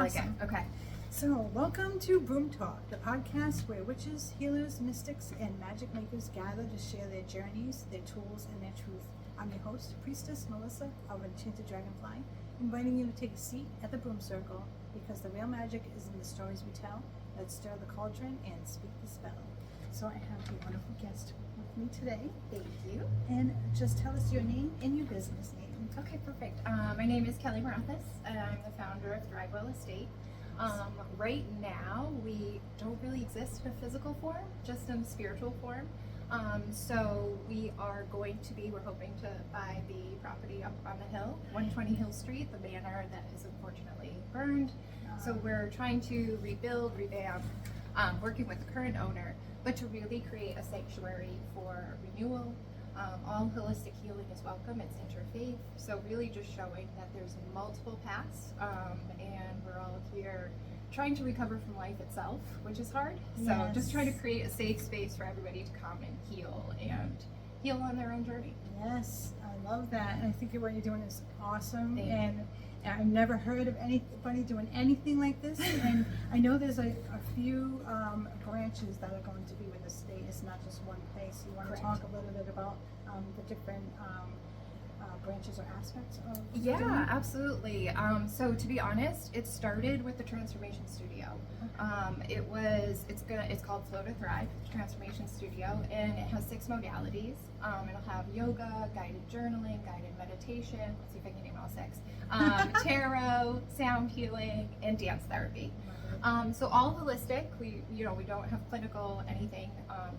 Awesome. like it. Okay. So, welcome to Broom Talk, the podcast where witches, healers, mystics, and magic makers gather to share their journeys, their tools, and their truth. I'm your host, Priestess Mellisa of Enchanted Dragonfly, inviting you to take a seat at the broom circle because the real magic is in the stories we tell. Let's stir the cauldron and speak the spell. So, I have a wonderful guest with me today. Thank you. And just tell us your name and your business name. Okay, perfect. My name is Kelley Marathas, and I'm the founder of Thrivewell Estate. Right now, we don't really exist in a physical form, just in a spiritual form. So we are going to be, we're hoping to buy the property up on the hill, 120 Hill Street, the manor that is unfortunately burned. So we're trying to rebuild, revamp, working with the current owner, but to really create a sanctuary for renewal. All holistic healing is welcome. It's interfaith, so really just showing that there's multiple paths, and we're all here trying to recover from life itself, which is hard. So Yes. just trying to create a safe space for everybody to come and heal on their own journey. Yes, I love that, and I think what you're doing is awesome. Thank you. And I've never heard of anybody doing anything like this. And I know there's a few branches that are going to be with the state. It's not just one place. You want Correct. to talk a little bit about the different branches or aspects of Yeah, doing? absolutely. So to be honest, it started with the Transformation Studio. It's called Flow to Thrive Transformation Studio, and it has 6 modalities. It'll have yoga, guided journaling, guided meditation. Let's see if I can name all 6. Tarot, sound healing, and dance therapy. So all holistic. We don't have clinical anything,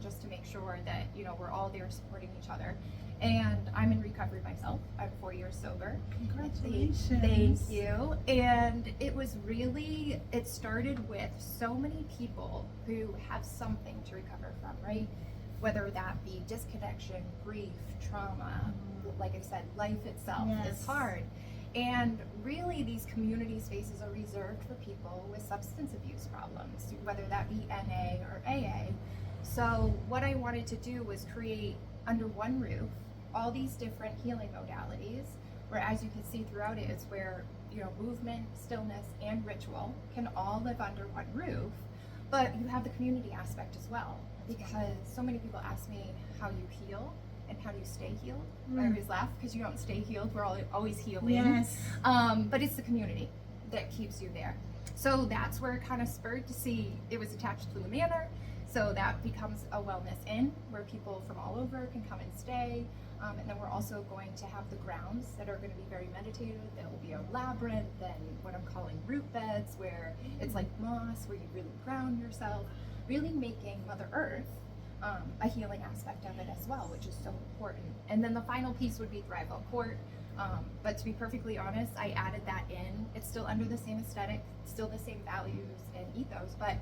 just to make sure that we're all there supporting each other. And I'm in recovery myself. I'm 4 years sober. Congratulations. Thank you. And it started with so many people who have something to recover from, right? Whether that be disconnection, grief, trauma, like I said, life itself Yes. is hard. And really these community spaces are reserved for people with substance abuse problems, whether that be NA or AA. So what I wanted to do was create under one roof all these different healing modalities, where as you can see throughout it, it's where movement, stillness, and ritual can all live under one roof, but you have the community aspect as well, because so many people ask me how you heal and how do you stay healed. I always laugh because you don't stay healed, we're always healing. Yes. But it's the community that keeps you there. So that's where it kind of spurred to see it was attached to the manor. So that becomes a wellness inn where people from all over can come and stay. And then we're also going to have the grounds that are going to be very meditative. There will be a labyrinth and what I'm calling root beds, where it's like moss, where you really ground yourself, really making Mother Earth a healing aspect of it as well, which is so important. And then the final piece would be Thrivewell Court. But to be perfectly honest, I added that in. It's still under the same aesthetic, still the same values and ethos, but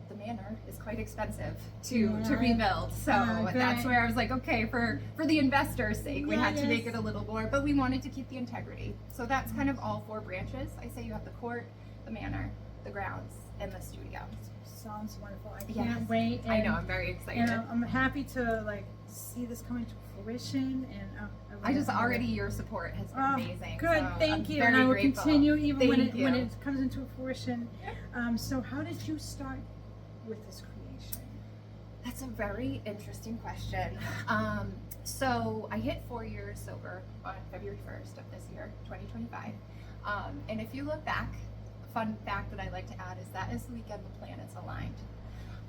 the manor is quite expensive to rebuild. So that's where I was like, okay, for the investor's sake, we had to make it a little more, but we wanted to keep the integrity. So that's kind of all 4 branches. I say you have the court, the manor, the grounds, and the studio. Sounds wonderful. I can't wait. I know, I'm very excited. And I'm happy to see this coming to fruition. And already your support has been amazing. Good, so thank I'm you. very And I will grateful. continue even when Thank it comes into fruition. So how did you start with this creation? That's a very interesting question. So I hit 4 years sober on February 1st of this year, 2025. And if you look back, a fun fact that I like to add is that is the weekend the planets aligned.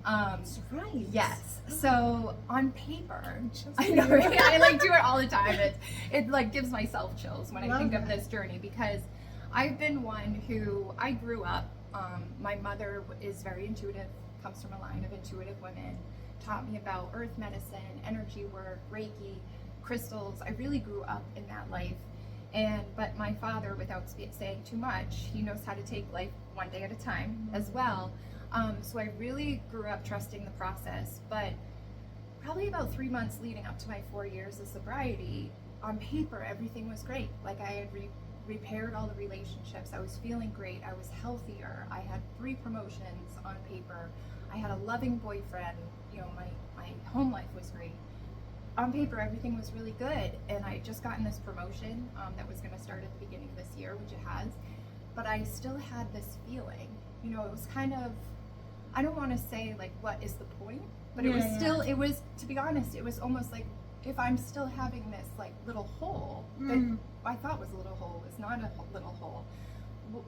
That's right. Yes. So on paper, I know, right? I do it all the time. It gives myself chills when I think of this journey, because I've been one who I grew up. My mother is very intuitive, comes from a line of intuitive women, taught me about earth medicine, energy work, Reiki, crystals. I really grew up in that life. But my father, without saying too much, he knows how to take life one day at a time as well. So I really grew up trusting the process. But probably about 3 months leading up to my 4 years of sobriety, on paper, everything was great. Like I had repaired all the relationships. I was feeling great. I was healthier. I had 3 promotions on paper. I had a loving boyfriend. My home life was great. On paper, everything was really good, and I had just gotten this promotion that was going to start at the beginning of this year, which it has. but I still had this feeling, you know, it was kind of, I don't want to say like, what is the point? But it was still, it was, to be honest, it was almost like, if I'm still having this like little hole that I thought was a little hole, is not a little hole,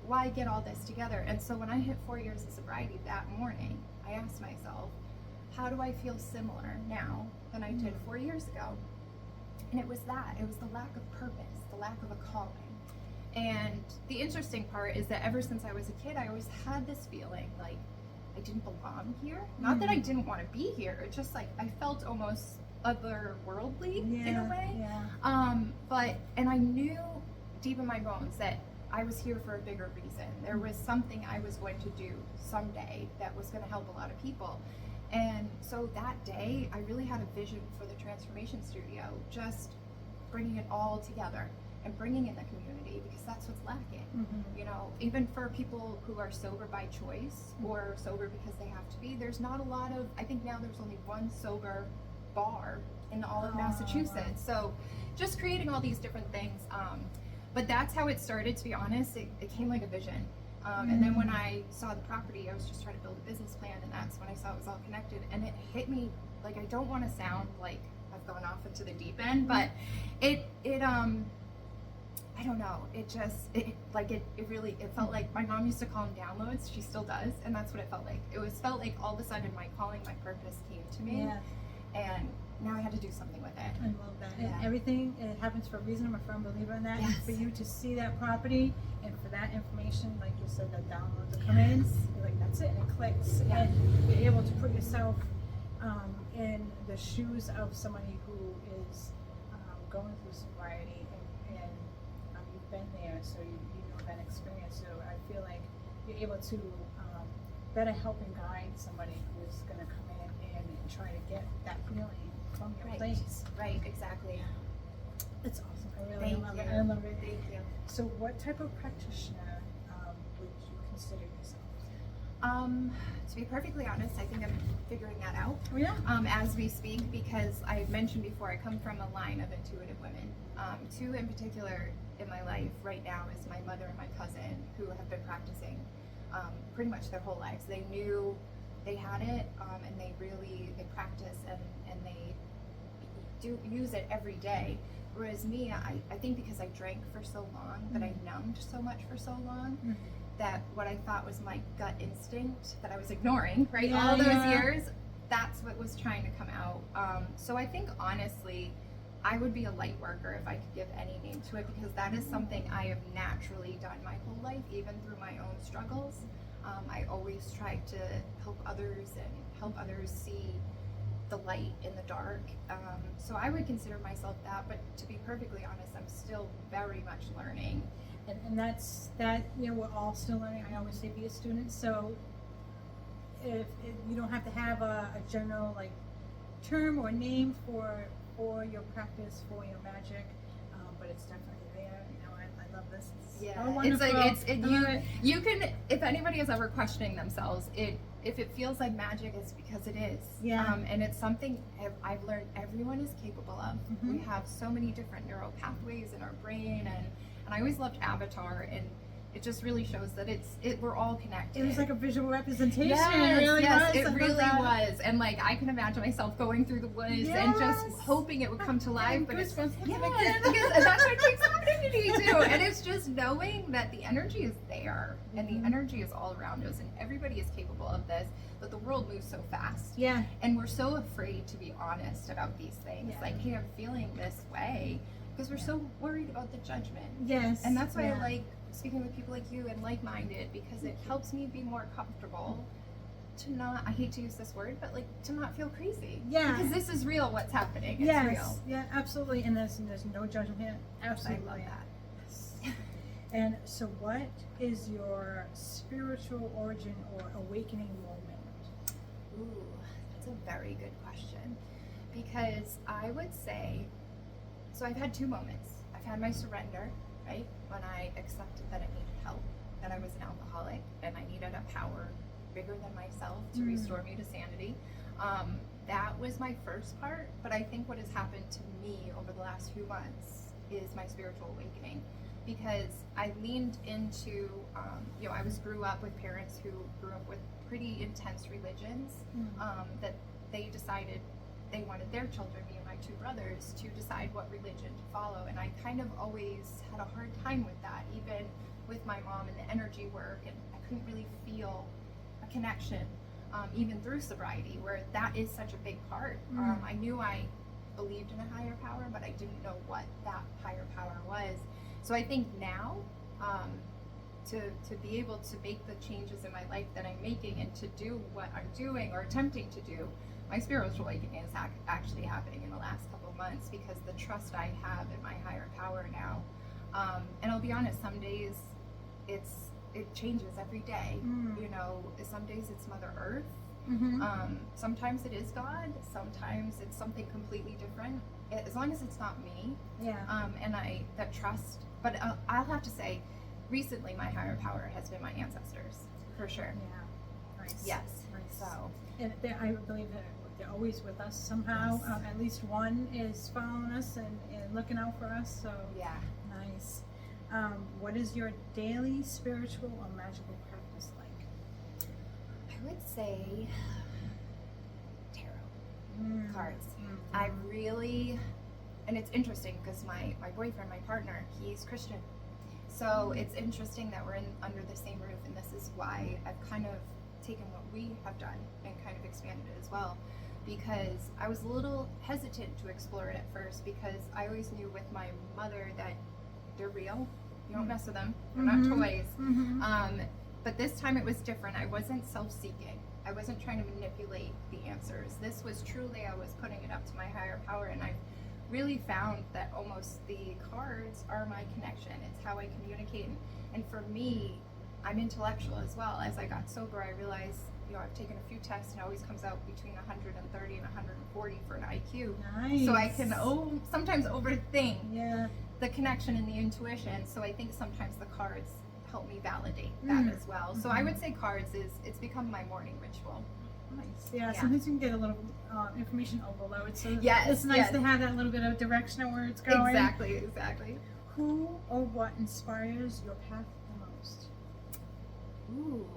why get all this together? And so when I hit 4 years of sobriety that morning, I asked myself, how do I feel similar now than I did 4 years ago? And it was the lack of purpose, the lack of a calling. And the interesting part is that ever since I was a kid, I always had this feeling like I didn't belong here. Not that I didn't want to be here, it's just like I felt almost otherworldly in a way. But I knew deep in my bones that I was here for a bigger reason. There was something I was going to do someday that was going to help a lot of people. And so that day, I really had a vision for the Transformation Studio, just bringing it all together and bringing in the community, because that's what's lacking. You know, even for people who are sober by choice or sober because they have to be, there's not a lot of, I think now there's only one sober bar in all of Massachusetts. So just creating all these different things. But that's how it started, to be honest. It came like a vision. And then when I saw the property, I was just trying to build a business plan, and that's when I saw it was all connected. And it hit me, like, I don't want to sound like I've gone off into the deep end, but it I don't know, it felt like, my mom used to call them downloads, she still does, and that's what it felt like. Felt like all of a sudden my calling, my purpose came to me, and now I had to do something with it. I love that. And everything, it happens for a reason. I'm a firm believer in that. And for you to see that property and for that information, like you said, that download to come in, you're like, that's it, and it clicks. And you're able to put yourself in the shoes of somebody who is going through sobriety, and you've been there, so you know that experience. So I feel like you're able to better help and guide somebody who's going to come in and try to get that feeling from your place. Right, exactly. It's awesome. I really love it. I love it. Thank you. So what type of practitioner would you consider yourself? To be perfectly honest, I think I'm figuring that out as we speak, because I mentioned before, I come from a line of intuitive women. Two in particular in my life right now is my mother and my cousin, who have been practicing pretty much their whole lives. They knew they had it, and they practice and they do use it every day. Whereas me, I think because I drank for so long, that I numbed so much for so long, that what I thought was my gut instinct that I was ignoring, all those years, that's what was trying to come out. So I think honestly, I would be a light worker if I could give any name to it, because that is something I have naturally done my whole life, even through my own struggles. I always try to help others and help others see the light in the dark. So I would consider myself that, but to be perfectly honest, I'm still very much learning. And that's that, you know, we're all still learning. I always say be a student. So if you don't have to have a general like term or name for your practice, for your magic, but it's definitely there. You know, I love this. It's like you can, if anybody is ever questioning themselves, if it feels like magic, it's because it is. And it's something I've learned everyone is capable of. We have so many different neural pathways in our brain, and I always loved Avatar, and it just really shows that we're all connected. It was like a visual representation. It really was. And like I can imagine myself going through the woods and just hoping it would come to life. But because that's what takes community too. And it's just knowing that the energy is there, and the energy is all around us, and everybody is capable of this. But the world moves so fast. And we're so afraid to be honest about these things. Like, hey, I'm feeling this way, because we're so worried about the judgment. And that's why I like speaking with people like you and like-minded, because it helps me be more comfortable to not, I hate to use this word, but like to not feel crazy. Because this is real, what's happening. It's real. Yeah, absolutely. And there's no judgment here. Absolutely. I love that. And so what is your spiritual origin or awakening moment? Ooh, that's a very good question. Because I would say, so I've had two moments. I've had my surrender, right? When I accepted that I needed help, that I was an alcoholic, and I needed a power bigger than myself to restore me to sanity. That was my first part, but I think what has happened to me over the last few months is my spiritual awakening. because I leaned into, I grew up with parents who grew up with pretty intense religions, that they decided they wanted their children, me and my two brothers, to decide what religion to follow. And I kind of always had a hard time with that, even with my mom and the energy work, and I couldn't really feel a connection, even through sobriety, where that is such a big part. I knew I believed in a higher power, but I didn't know what that higher power was. So I think now, to be able to make the changes in my life that I'm making and to do what I'm doing or attempting to do, my spiritual awakening is actually happening in the last couple of months, because the trust I have in my higher power now. And I'll be honest, some days it changes every day. You know, some days it's Mother Earth. Sometimes it is God. Sometimes it's something completely different. As long as it's not me. Yeah. And that trust. But I'll have to say, recently my higher power has been my ancestors, for sure. Yeah. Nice. Yes. Nice. So. And I believe that they're always with us somehow. Yes. At least one is following us and looking out for us. So Yeah. nice. What is your daily spiritual or magical practice like? I would say tarot cards. I really, and it's interesting because my boyfriend, my partner, he's Christian. So it's interesting that we're under the same roof, and this is why I've kind of taken what we have done and kind of expanded it as well, because I was a little hesitant to explore it at first, because I always knew with my mother that they're real. You don't mess with them. They're not toys. But this time it was different. I wasn't self-seeking. I wasn't trying to manipulate the answers. This was truly, I was putting it up to my higher power, and I've really found that almost the cards are my connection. It's how I communicate. And for me, I'm intellectual as well. As I got sober, I realized, I've taken a few tests, and it always comes out between 130 and 140 for an IQ. Nice. So I can sometimes overthink the connection and the intuition. So I think sometimes the cards help me validate that as well. So I would say cards it's become my morning ritual. Nice. Yeah. Sometimes you can get a little information overload. So yes, it's nice to have that little bit of direction of where it's going. Exactly. Who or what inspires your path the most? Ooh,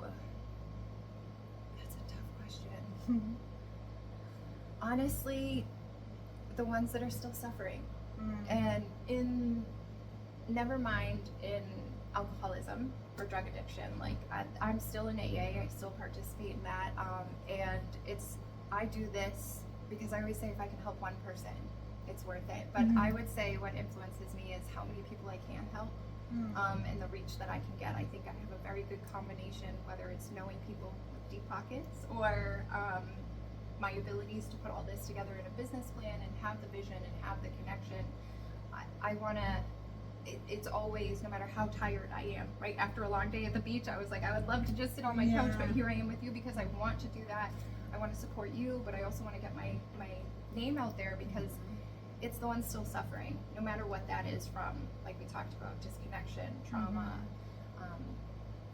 that's a tough question. Honestly, the ones that are still suffering. And never mind in alcoholism or drug addiction. Like I'm still in AA, I still participate in that, and I do this because I always say if I can help one person, it's worth it. But I would say what influences me is how many people I can help, and the reach that I can get. I think I have a very good combination, whether it's knowing people with deep pockets or my abilities to put all this together in a business plan and have the vision and have the connection. I want to, it's always, no matter how tired I am, right? After a long day at the beach, I was like, I would love to just sit on my couch, but here I am with you because I want to do that. I want to support you, but I also want to get my name out there, because it's the ones still suffering, no matter what that is from, like we talked about, disconnection, trauma,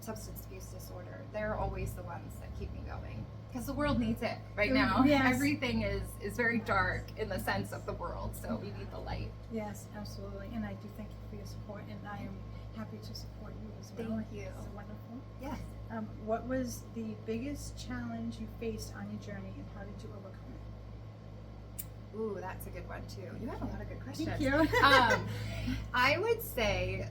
substance abuse disorder. They're always the ones that keep me going. Because the world needs it right now. Yes. Everything is very dark in the sense of the world, so we need the light. Yes, absolutely. And I do thank you for your support, and I am happy to support you as well. Thank you. It's wonderful. Yes. What was the biggest challenge you faced on your journey, and how did you overcome it? Ooh, that's a good one too. You have a lot of good questions. Thank you. I would say,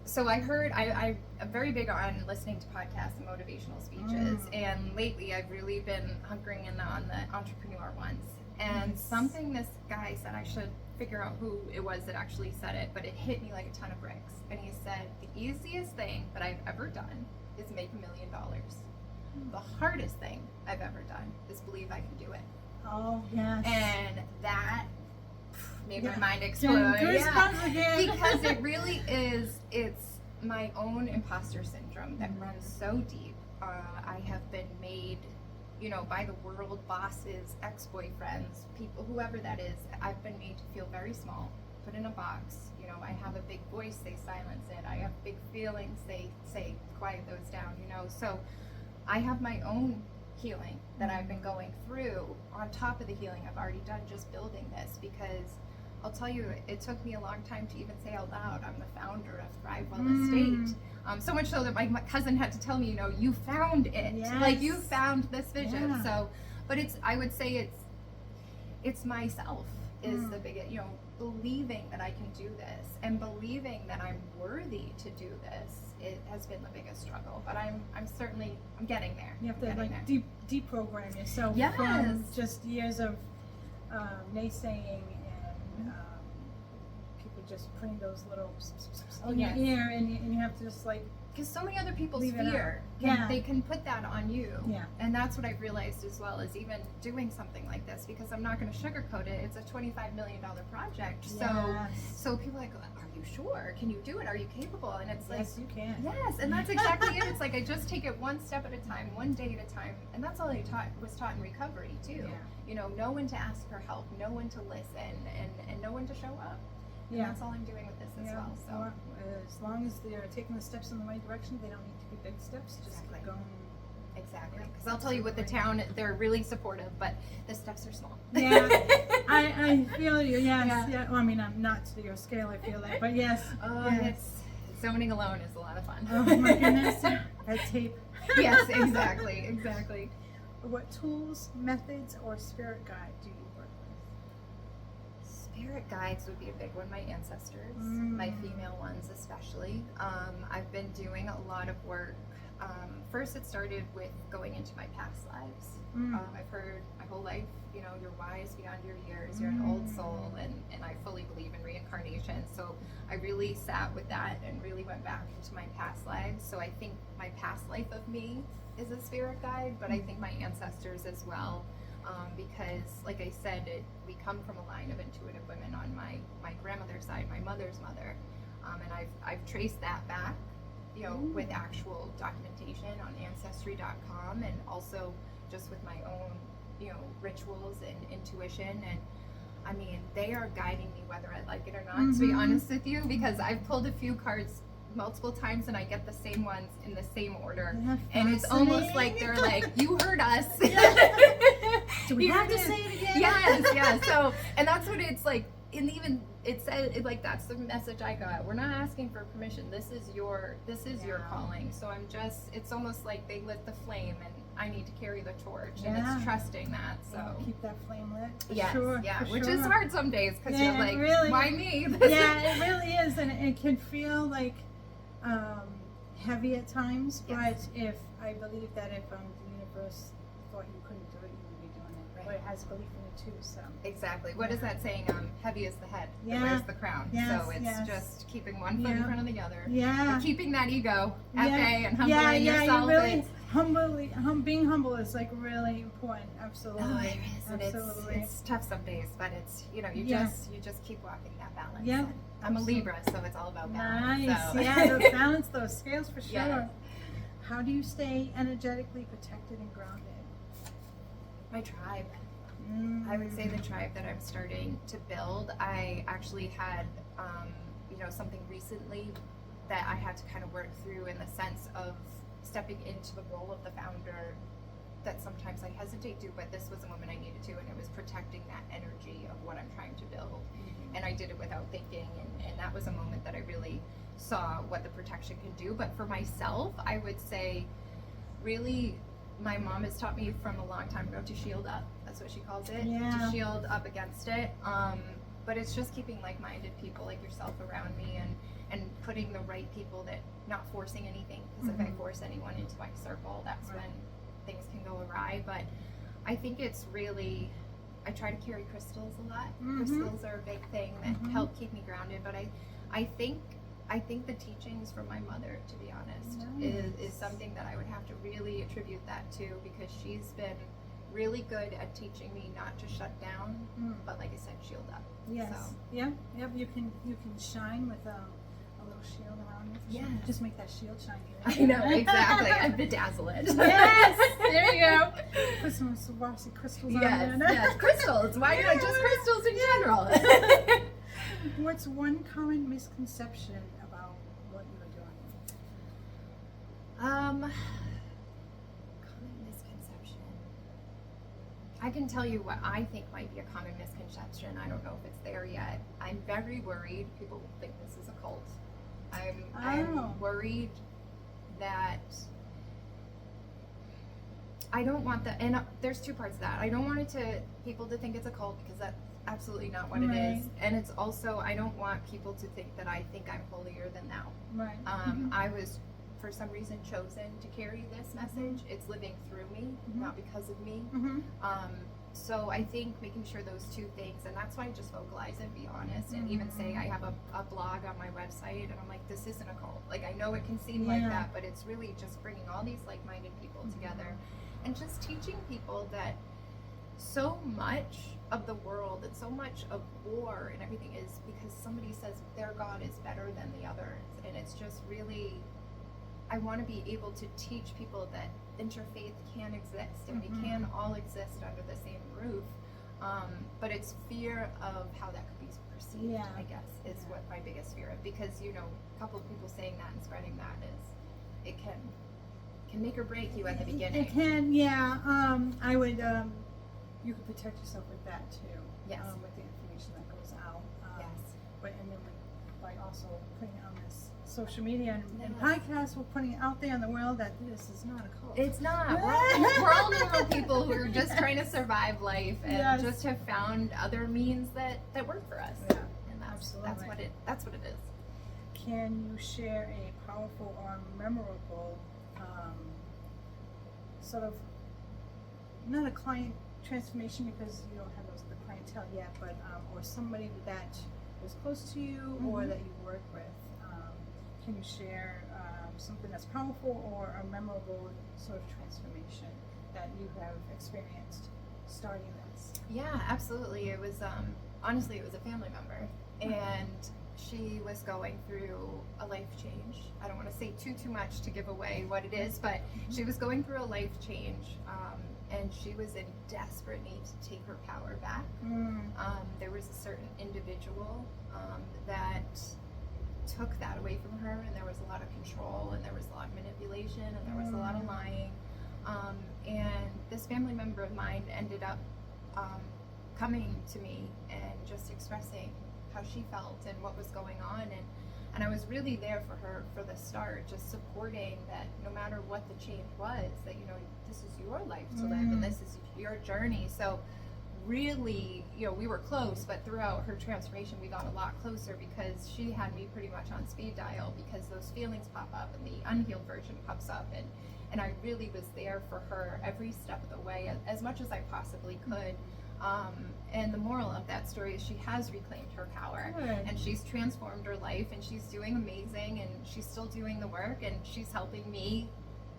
so I'm very big on listening to podcasts and motivational speeches, and lately I've really been hunkering in on the entrepreneur ones. And something this guy said, I should figure out who it was that actually said it, but it hit me like a ton of bricks. And he said, the easiest thing that I've ever done is make $1 million. The hardest thing I've ever done is believe I can do it. Oh, yes. And that made my mind explode. Again. Because it really is, it's my own imposter syndrome that runs so deep. I have been made, by the world, bosses, ex-boyfriends, people, whoever that is. I've been made to feel very small, put in a box. I have a big voice, they silence it. I have big feelings, they say quiet those down, So I have my own healing that I've been going through on top of the healing I've already done just building this, because I'll tell you, it took me a long time to even say out loud, I'm the founder of Thrivewell Estate. So much so that my cousin had to tell me, you found it. Yes. Like, you found this vision. Yeah. So, but I would say it's myself is the biggest, believing that I can do this and believing that I'm worthy to do this. It has been the biggest struggle, but I'm getting there. You have to deprogram yourself Yes. from just years of naysaying and people just putting those little in your ear, and you have to just because so many other people's leave it fear, they can put that on you. Yeah. And that's what I've realized as well, is even doing something like this, because I'm not going to sugarcoat it. It's a $25 million project. Yes. So people are like, are you sure? Can you do it? Are you capable? And it's yes, you can. yes, and that's exactly it. It's like I just take it one step at a time, one day at a time. And that's all I was taught in recovery too. Yeah. Know when to ask for help, know when to listen, and know when to show up. And that's all I'm doing with this as well. So as long as they're taking the steps in the right direction, they don't need to be big steps. Just keep going. Exactly. Because I'll tell you, with the town, they're really supportive, but the steps are small. Yeah, I feel you. Yes. Yeah. Well, I mean, I'm not to your scale. I feel that, but yes. It's zoning alone is a lot of fun. Oh my goodness, red tape. Yes, exactly. What tools, methods, or spirit guide do you work with? Spirit guides would be a big one. My ancestors, my female ones especially. I've been doing a lot of work. First, it started with going into my past lives. I've heard my whole life, you're wise beyond your years, you're an old soul, and I fully believe in reincarnation. So I really sat with that and really went back into my past lives. So I think my past life of me is a spirit guide, but I think my ancestors as well. Because, like I said, we come from a line of intuitive women on my grandmother's side, my mother's mother, and I've traced that back, with actual documentation on Ancestry.com, and also just with my own, rituals and intuition. And I mean, they are guiding me whether I like it or not, to be honest with you, because I've pulled a few cards multiple times and I get the same ones in the same order, and it's almost like they're like, you heard us. Do we have to say it again? Yes. So, and that's what it's like. And even it said, like, that's the message I got. We're not asking for permission. This is your calling. So it's almost like they lit the flame, and I need to carry the torch, and it's trusting that. So keep that flame lit. Yes, sure, which is hard some days, because you're like, really, why me? Yeah, it really is, and it can feel like heavy at times. Yes. But I believe that if the universe thought you couldn't do it, you would be doing it. Right. But it has belief in it too. So Exactly. What is that saying? Heavy is the head that Yeah. wears the crown. Yes, So it's yes. just keeping one foot in front of the other. Yeah. And keeping that ego at bay and humbling Yeah, yourself. you really being humble is like really important. Absolutely. Oh, it is. And Absolutely. it's tough some days, but it's you just keep walking that balance. Yeah. And I'm a Libra, so it's all about balance. Nice. So. Yeah, balance those scales for sure. Yeah. How do you stay energetically protected and grounded? My tribe. I would say the tribe that I'm starting to build. I actually had, something recently that I had to kind of work through, in the sense of stepping into the role of the founder that sometimes I hesitate to, but this was a moment I needed to, and it was protecting that energy of what I'm trying to build. And I did it without thinking, and that was a moment that I really saw what the protection can do. But for myself, I would say, really, my mom has taught me from a long time ago to shield up. That's what she calls it. Yeah. To shield up against it. But it's just keeping like-minded people like yourself around me, and putting the right people, that not forcing anything. Because if I force anyone into my circle, that's when things can go awry. But I think it's really, I try to carry crystals a lot. Crystals are a big thing that help keep me grounded. But I think the teachings from my mother, to be honest, is something that I would have to really attribute that to, because she's been really good at teaching me not to shut down, but like I said, shield up. Yes. So. Yep. You can shine with a little shield around you. Yeah. Just make that shield shiny. I know, exactly. I bedazzle it. Yes. There you go. Put some Swarovski crystals on there. Yes, crystals. Why not just crystals in general? What's one common misconception about what you are doing? Common misconception. I can tell you what I think might be a common misconception. I don't know if it's there yet. I'm very worried people think this is a cult. I'm worried that I don't want that, and there's two parts of that. I don't want people to think it's a cult, because that's absolutely not what it is. And it's also, I don't want people to think that I think I'm holier than thou. Right. I was, for some reason, chosen to carry this message. It's living through me, not because of me. So I think making sure those two things, and that's why I just vocalize it, be honest, and even say I have a blog on my website, and I'm like, this isn't a cult. Like, I know it can seem like that, but it's really just bringing all these like-minded people together, and just teaching people that so much of the world and so much of war and everything is because somebody says their God is better than the others. And it's just really, I want to be able to teach people that interfaith can exist, and we can all exist under the same roof. But it's fear of how that could be perceived, I guess, is what my biggest fear is. Because, you know, a couple of people saying that and spreading that it can make or break you at the beginning. It can, I would, you could protect yourself with that too. Yes. With the information that goes out. Yes. But and then by also putting it on this social media and podcasts, we're putting it out there in the world that this is not a cult. It's not. We're all normal people who are just trying to survive life and just have found other means that work for us. Yeah. And that's what it is. Can you share a powerful or memorable sort of, not a client transformation because you don't have the clientele yet, but or somebody that was close to you or that you work with? Can you share something that's powerful or a memorable sort of transformation that you have experienced starting this? Yeah, absolutely. It was honestly, it was a family member, and she was going through a life change. I don't want to say too much to give away what it is, but she was going through a life change, and she was in desperate need to take her power back. There was a certain individual that took that away from her, and there was a lot of control, and there was a lot of manipulation, and there was a lot of lying. And this family member of mine ended up coming to me and just expressing how she felt and what was going on, and I was really there for her for the start, just supporting that no matter what the change was, that, you know, this is your life to live and this is your journey. So really, you know, we were close, but throughout her transformation we got a lot closer because she had me pretty much on speed dial, because those feelings pop up and the unhealed version pops up, and I really was there for her every step of the way as much as I possibly could. And the moral of that story is she has reclaimed her power. Good. And she's transformed her life, and she's doing amazing, and she's still doing the work, and she's helping me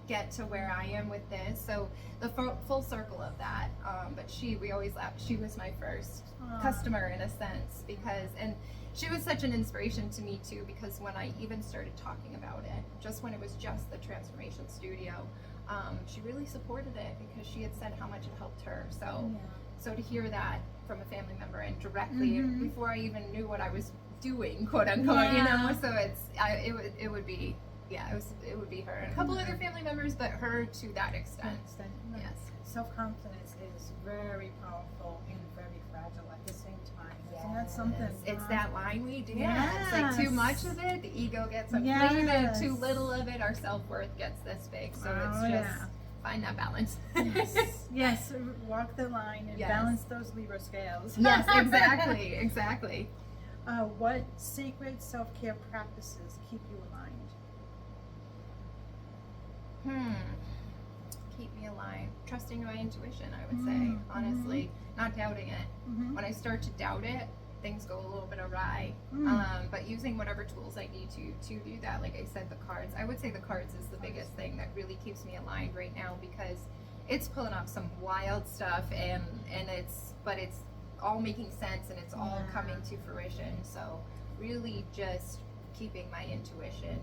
get to where I am with this. So the full circle of that. But we always laugh. She was my first customer in a sense, and she was such an inspiration to me too, because when I even started talking about it, just when it was just the transformation studio, she really supported it because she had said how much it helped her. So to hear that from a family member and directly before I even knew what I was doing, quote unquote, you know, so it would be her and a couple other family members, but her to that extent. Yes. Self-confidence is very powerful and very fragile at the same time. Isn't that something? It's that line we dance. Yes. It's like too much of it, the ego gets inflated, and too little of it, our self-worth gets this big. So it's just find that balance. Yes, walk the line and balance those Libra scales. Yes, exactly. What sacred self-care practices keep you aligned? Keep me aligned. Trusting my intuition, I would say, honestly. Not doubting it. When I start to doubt it, things go a little bit awry. But using whatever tools I need to do that. Like I said, the cards. I would say the cards is the biggest thing that really keeps me aligned right now, because it's pulling up some wild stuff, and it's all making sense, and it's all coming to fruition. So really just keeping my intuition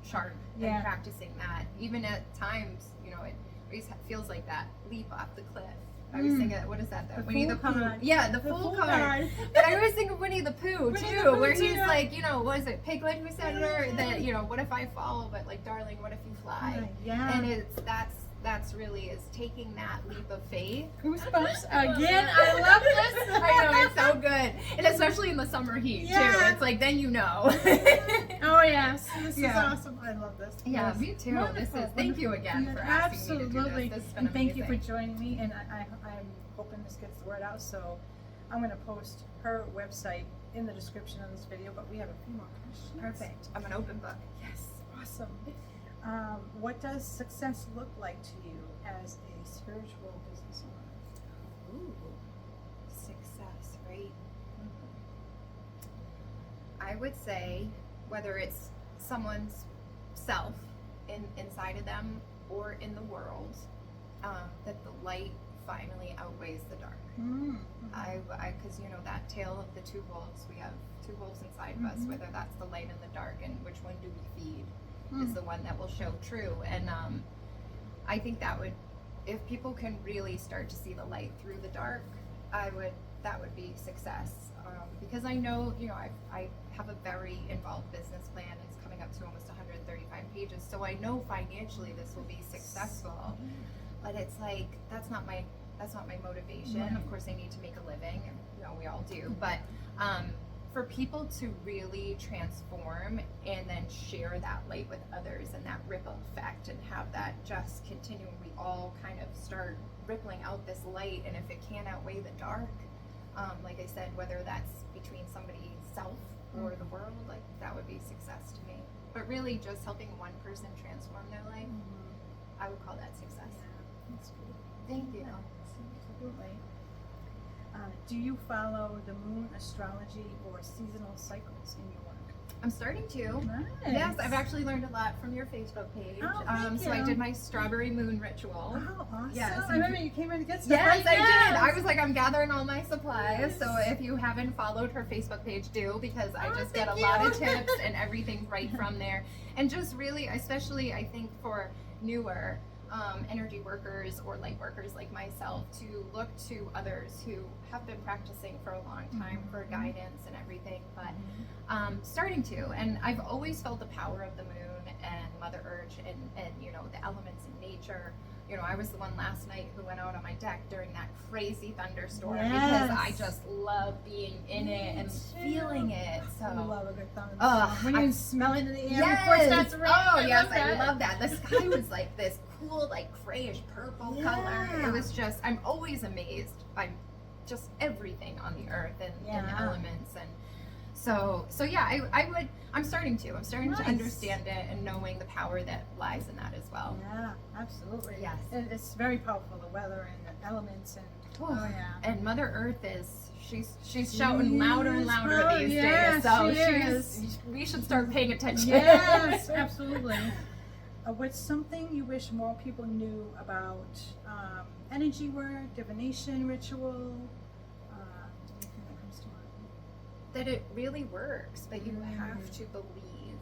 sharp and practicing that. Even at times, you know, it always feels like that leap off the cliff. I always think of, what is that? The Winnie the Pooh. Card. Yeah, the Fool card. But I always think of Winnie the Pooh too, where he's like, you know, was it Piglet who said her that, you know, what if I fall, but like, darling, what if you fly? And that's that's really is taking that leap of faith. Goosebumps again. I love this. I know, it's so good. And especially in the summer heat, too. It's like, then you know. Oh, yes. This is awesome. I love this. Yeah, Yes. me too. Wonderful. Thank you again for asking me to do Absolutely. this. This has been And thank you amazing. for joining me. And I'm hoping this gets the word out. So I'm going to post her website in the description of this video. But we have a few more questions. Perfect. I'm an open book. Yes. Awesome. What does success look like to you as a spiritual business owner? Ooh, success, right? I would say whether it's someone's self inside of them or in the world, that the light finally outweighs the dark. Because you know that tale of the two wolves, we have two wolves inside of us, whether that's the light and the dark, and which one do we feed is the one that will show true. And I think that would, if people can really start to see the light through the dark, that would be success. Because I know, you know, I have a very involved business plan. It's coming up to almost 135 pages, so I know financially this will be successful. But it's like that's not my motivation. Of course, I need to make a living, and you know we all do. But for people to really transform and then share that light with others and that ripple effect and have that just continue, we all kind of start rippling out this light. And if it can't outweigh the dark, like I said, whether that's between somebody's self or the world, like that would be success to me. But really just helping one person transform their life, I would call that success. That's good. Thank you. Absolutely. Do you follow the moon astrology or seasonal cycles in your work? I'm starting to. Nice. Yes, I've actually learned a lot from your Facebook page. Oh, thank So I you. did my strawberry moon ritual. Oh, awesome. Yes. I remember you came in to get stuff. Yes, right? I did. I was like, I'm gathering all my supplies. So if you haven't followed her Facebook page, do, because I just get a thank lot you. of tips and everything right from there. And just really, especially I think for newer energy workers or light workers like myself, to look to others who have been practicing for a long time for guidance and everything. But starting to, and I've always felt the power of the moon and Mother Earth and you know the elements in nature. You know, I was the one last night who went out on my deck during that crazy thunderstorm because I just love being in it and feeling it. So I love a good thunderstorm. When you smell it in the air before it starts to rain. Oh, I yes, love that. I love that. The sky was like this cool, like grayish purple color. It was just, I'm always amazed by just everything on the earth and the elements. And so yeah, I'm starting to understand it and knowing the power that lies in that as well. Yeah, absolutely. Yes. And it's very powerful, the weather and the elements and And Mother Earth she's shouting louder and louder these days. So we should start paying attention. Yes, absolutely. What's something you wish more people knew about energy work, divination, ritual? Anything that comes to mind? That it really works, but you have to believe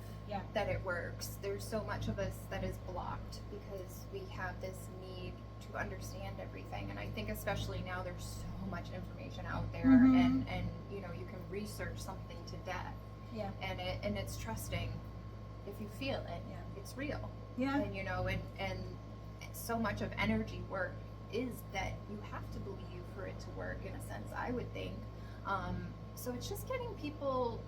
that it works. There's so much of us that is blocked because we have this need to understand everything. And I think especially now there's so much information out there and you know, you can research something to death. Yeah. And it's trusting if you feel it, it's real. Yeah. And you know, and so much of energy work is that you have to believe for it to work in a sense, I would think. So it's just getting people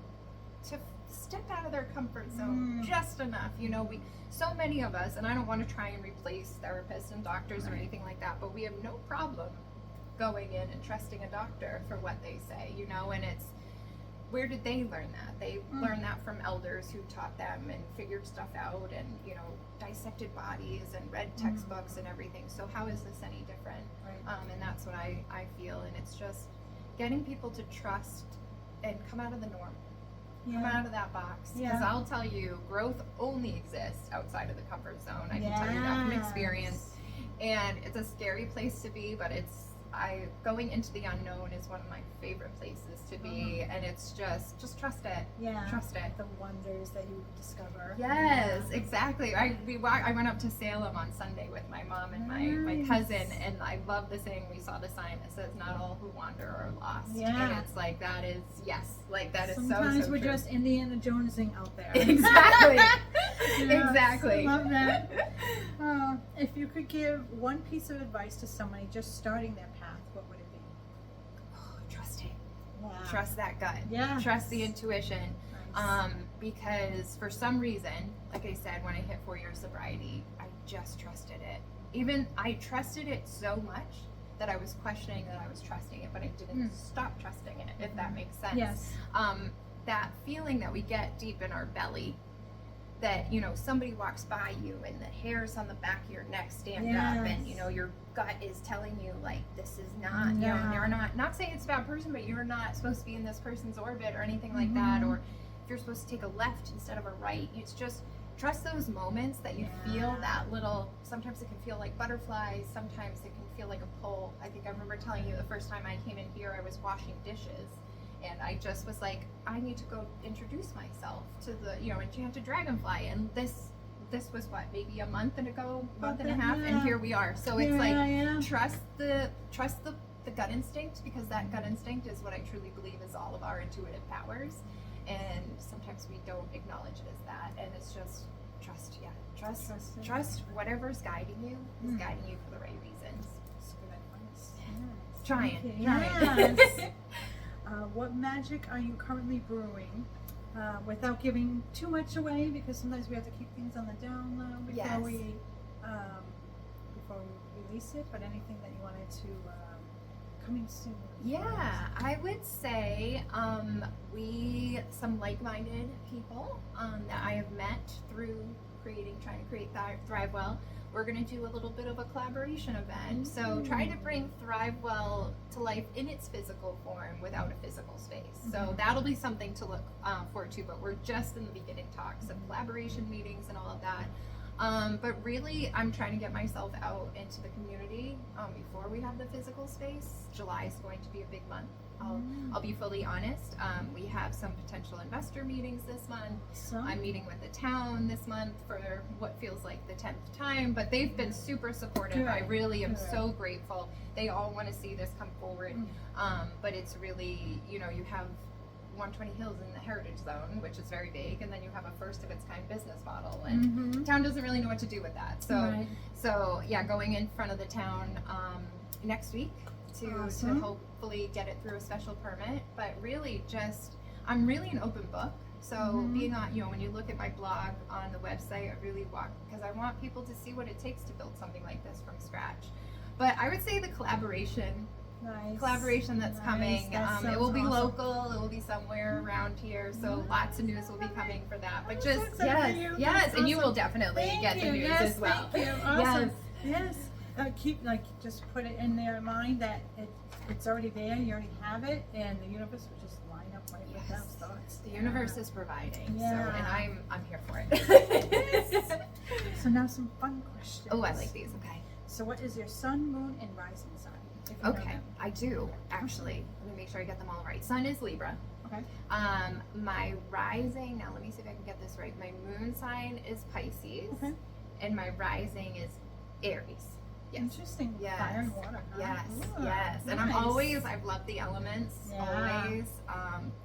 to step out of their comfort zone just enough. You know, so many of us, and I don't want to try and replace therapists and doctors or anything like that, but we have no problem going in and trusting a doctor for what they say, you know, and it's, where did they learn that? They learned that from elders who taught them and figured stuff out and, you know, dissected bodies and read textbooks and everything. So how is this any different? Right. And that's what I feel. And it's just getting people to trust and come out of the norm. Come out of that box. Because I'll tell you, growth only exists outside of the comfort zone. I can tell you that from experience. And it's a scary place to be, but it's Going into the unknown is one of my favorite places to be, and it's just trust it. Yeah. Trust it. The wonders that you discover. Yes, exactly. I went up to Salem on Sunday with my mom and my cousin, and I love the saying. We saw the sign that says, "Not all who wander are lost." Yeah. And it's like that is Sometimes so we're true. just Indiana Jonesing out there. Exactly. Yes, Exactly. I love that. If you could give one piece of advice to somebody just starting their path, what would it be? Trust it. Wow. Trust that gut. Yeah. Trust the intuition. Nice. Because for some reason, like I said, when I hit 4 years sobriety, I just trusted it. Even I trusted it so much that I was questioning that I was trusting it, but I didn't stop trusting it, if that makes sense. Yes. That feeling that we get deep in our belly, that, you know, somebody walks by you and the hairs on the back of your neck stand up, and, you know, your gut is telling you, like, this is not, you know, you're not saying it's a bad person, but you're not supposed to be in this person's orbit or anything like that, or if you're supposed to take a left instead of a right. It's just trust those moments that you feel that little, sometimes it can feel like butterflies, sometimes it can feel like a pull. I think I remember telling you the first time I came in here, I was washing dishes, and I just was like, I need to go introduce myself to the, you know, Enchanted Dragonfly, and this was what, maybe a month and a half, and here we are. So it's trust the gut instinct, because that gut instinct is what I truly believe is all of our intuitive powers, and sometimes we don't acknowledge it as that, and it's just trust whatever's guiding you is guiding you for the right reasons. That's good advice. Yes. Trying. Yes. What magic are you currently brewing? Without giving too much away, because sometimes we have to keep things on the down low before we release it. But anything that you wanted to coming soon? Yeah, I would say some like-minded people that I have met through trying to create Thrivewell. We're going to do a little bit of a collaboration event. So try to bring Thrivewell to life in its physical form without a physical space. So that'll be something to look forward to, but we're just in the beginning talks of collaboration meetings and all of that. But really, I'm trying to get myself out into the community before we have the physical space. July is going to be a big month. I'll be fully honest. We have some potential investor meetings this month. I'm meeting with the town this month for what feels like the 10th time, but they've been super supportive. Good. I really am so grateful. They all want to see this come forward. But it's really, you know, you have 120 Hills in the Heritage Zone, which is very big, and then you have a first of its kind business model, and the town doesn't really know what to do with that. So yeah, going in front of the town next week to hopefully get it through a special permit. But really, I'm really an open book. So being on, you know, when you look at my blog on the website, I really because I want people to see what it takes to build something like this from scratch. But I would say the collaboration that's coming. It will be local. It will be somewhere around here. So lots of news will be coming for that. But just yes, and you will definitely get the news as well. Thank you. Awesome. Yes. Keep just put it in their mind that it's already there. You already have it, and the universe will just line up right with those thoughts. The universe is providing. Yeah. So, and I'm here for it. So now some fun questions. Oh, I like these. Okay. So what is your sun, moon, and rising sign? If you know Okay, them. I do actually. Let me make sure I get them all right. Sun is Libra. Okay. My rising. Now let me see if I can get this right. My moon sign is Pisces. Okay. And my rising is Aries. Yes. Interesting. Yes. Fire and water. Huh? Yes. Ooh, Yes. And nice. I've loved the elements always.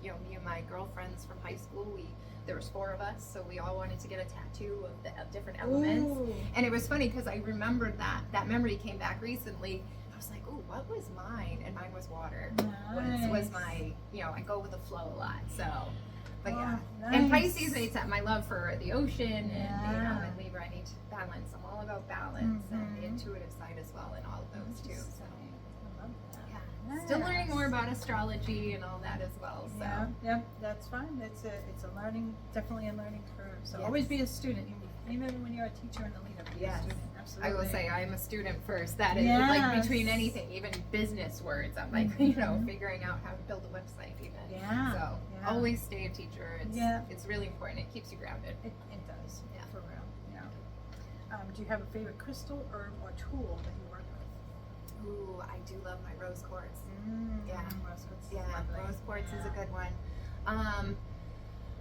You know, me and my girlfriends from high school, there was 4 of us, so we all wanted to get a tattoo of the different elements. Ooh. And it was funny because I remembered that memory came back recently. I was like, oh, what was mine? And mine was water. Nice. Was my, you know, I go with the flow a lot. So, but yeah. Nice. And Pisces makes that my love for the ocean, and you know, Yeah. and Libra, I need to balance. I'm all about balance and the intuitive side as well, and all of those too. So, I love that. yeah. Still learning more about astrology and all that as well. So. Yeah, yep, that's fine. It's a learning, definitely a learning curve. So Yes. always be a student. Even when you're a teacher and a leader, be a student. Absolutely. I will say I'm a student first. That is like between anything, even business words. I'm like, you know, figuring out how to build a website even. Yeah. So always stay a teacher. It's really important. It keeps you grounded. It does. Yeah. For real. Yeah. Do you have a favorite crystal, herb, or tool that you work with? Ooh, I do love my rose quartz. Yeah. Rose quartz is Yeah, lovely. rose quartz is a Yeah. good one.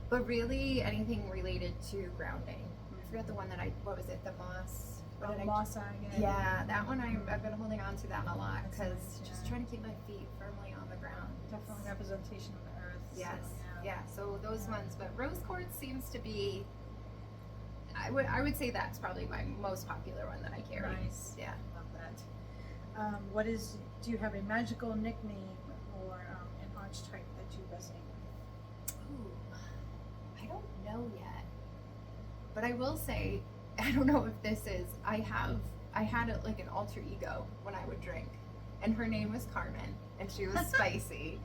But really anything related to grounding. I forget the one that what was it? The moss. What did I- Moss agate. Yeah, that one I've been holding on to that a lot That's because nice, just yeah. trying to keep my feet firmly on the ground. Definitely representation of the earth. Yes. So, Yeah. So those Yeah. ones, but rose quartz seems to be. I would say that's probably my most popular one that I carry. Nice. Yeah. Love that. Do you have a magical nickname or an archetype that you resonate with? Ooh, I don't know yet, but I will say I don't know if this is. I had it like an alter ego when I would drink, and her name was Carmen, and she was spicy,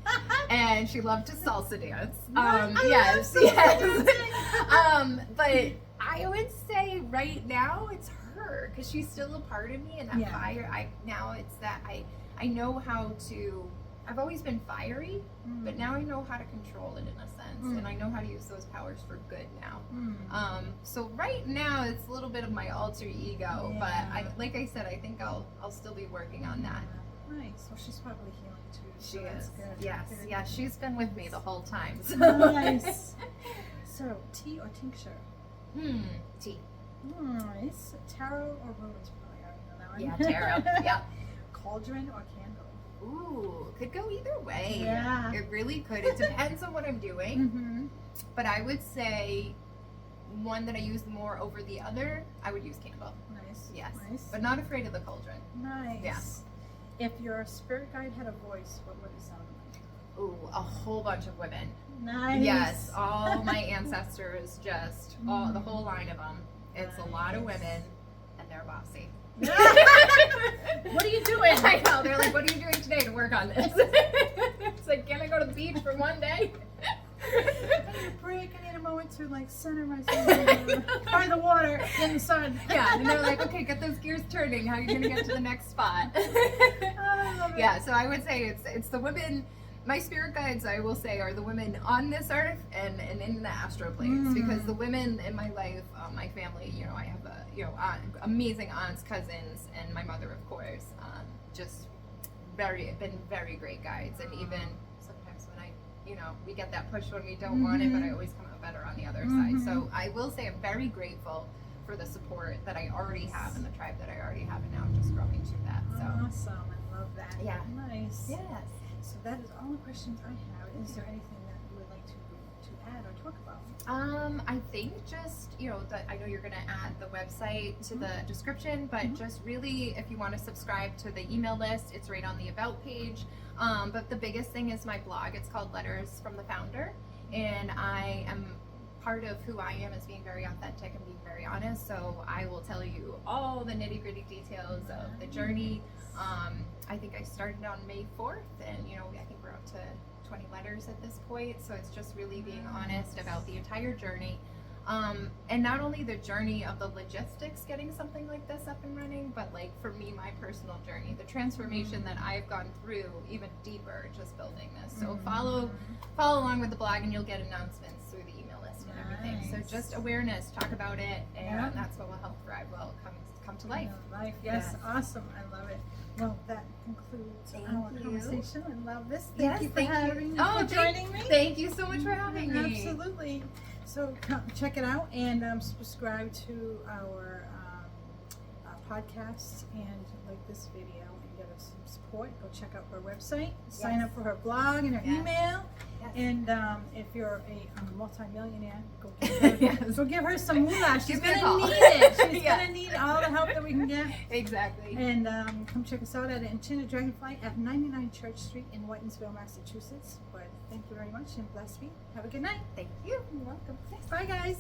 and she loved to salsa dance. Yes. But I would say right now it's her because she's still a part of me, and that Yeah. fire. I know how to. I've always been fiery, but now I know how to control it in a sense, and I know how to use those powers for good now. So right now it's a little bit of my alter ego, but like I said, I think I'll still be working on that. Nice. Well, she's probably healing too. She so that's is. good. Yes. Good. Yeah. She's been with me the whole time. So. Nice. So, tea or tincture? Tea. Nice. Tarot or runes? Probably already know that one. Yeah. Tarot. Yeah. Cauldron or candle? Ooh, could go either way. Yeah. It really could. It depends on what I'm doing. Mm-hmm. But I would say one that I use more over the other, I would use candle. Nice. Yes. Nice. But not afraid of the cauldron. Nice. Yeah. If your spirit guide had a voice, what would it sound like? Ooh, a whole bunch of women. Nice. Yes, all my ancestors, just the whole line of them. It's a lot of women, and they're bossy. What are you doing? I know. They're like, "What are you doing today to work on this?" It's like, "Can I go to the beach for one day?" I need a break. I need a moment to like center myself by the water in the sun. Yeah, and they're like, "Okay, get those gears turning. How are you gonna get to the next spot?" I love it. Yeah, so I would say it's the women. My spirit guides, I will say, are the women on this earth and in the astral planes, because the women in my life, my family, I have amazing aunts, cousins, and my mother, of course, just been very great guides, and even sometimes when we get that push when we don't want it, but I always come out better on the other side. So I will say I'm very grateful for the support that I already have and the tribe that I already have, and now I'm just growing to that. So Awesome. I love that. Yeah. Nice. yes. So that is all the questions I have. Is there anything that you would like to add or talk about? I think just, I know you're going to add the website to the description, but just really, if you want to subscribe to the email list, it's right on the About page. But the biggest thing is my blog. It's called Letters from the Founder. And I am part of who I am is being very authentic and being very honest. So I will tell you all the nitty gritty details of the journey. I think I started on May 4th, and I think we're up to 20 letters at this point. So it's just really being honest about the entire journey, and not only the journey of the logistics getting something like this up and running, but like for me, my personal journey, the transformation that I've gone through, even deeper, just building this. So follow along with the blog, and you'll get announcements through the email list and everything. So just awareness, talk about it, and that's what will help Thrivewell come to life. Yes. Yes. Awesome. I love it. Well, that concludes Thank our you. conversation. I love this. Yes, Thank you for thank you. having me, Oh, for joining me. Thank you so much for having me. Absolutely. So come check it out and subscribe to our podcast and like this video and get us some support. Go check out her website. Sign up for her blog and her email. Yes. And if you're a multi-millionaire, go give her, go give her some moolah. She's Give me a gonna call. need it. She's Yeah. gonna need all the help that we can get. Exactly. And come check us out at Enchanted Dragonfly at 99 Church Street in Whitensville, Massachusetts. But thank you very much and bless me. Have a good night. Thank you. You're welcome. Bye, guys.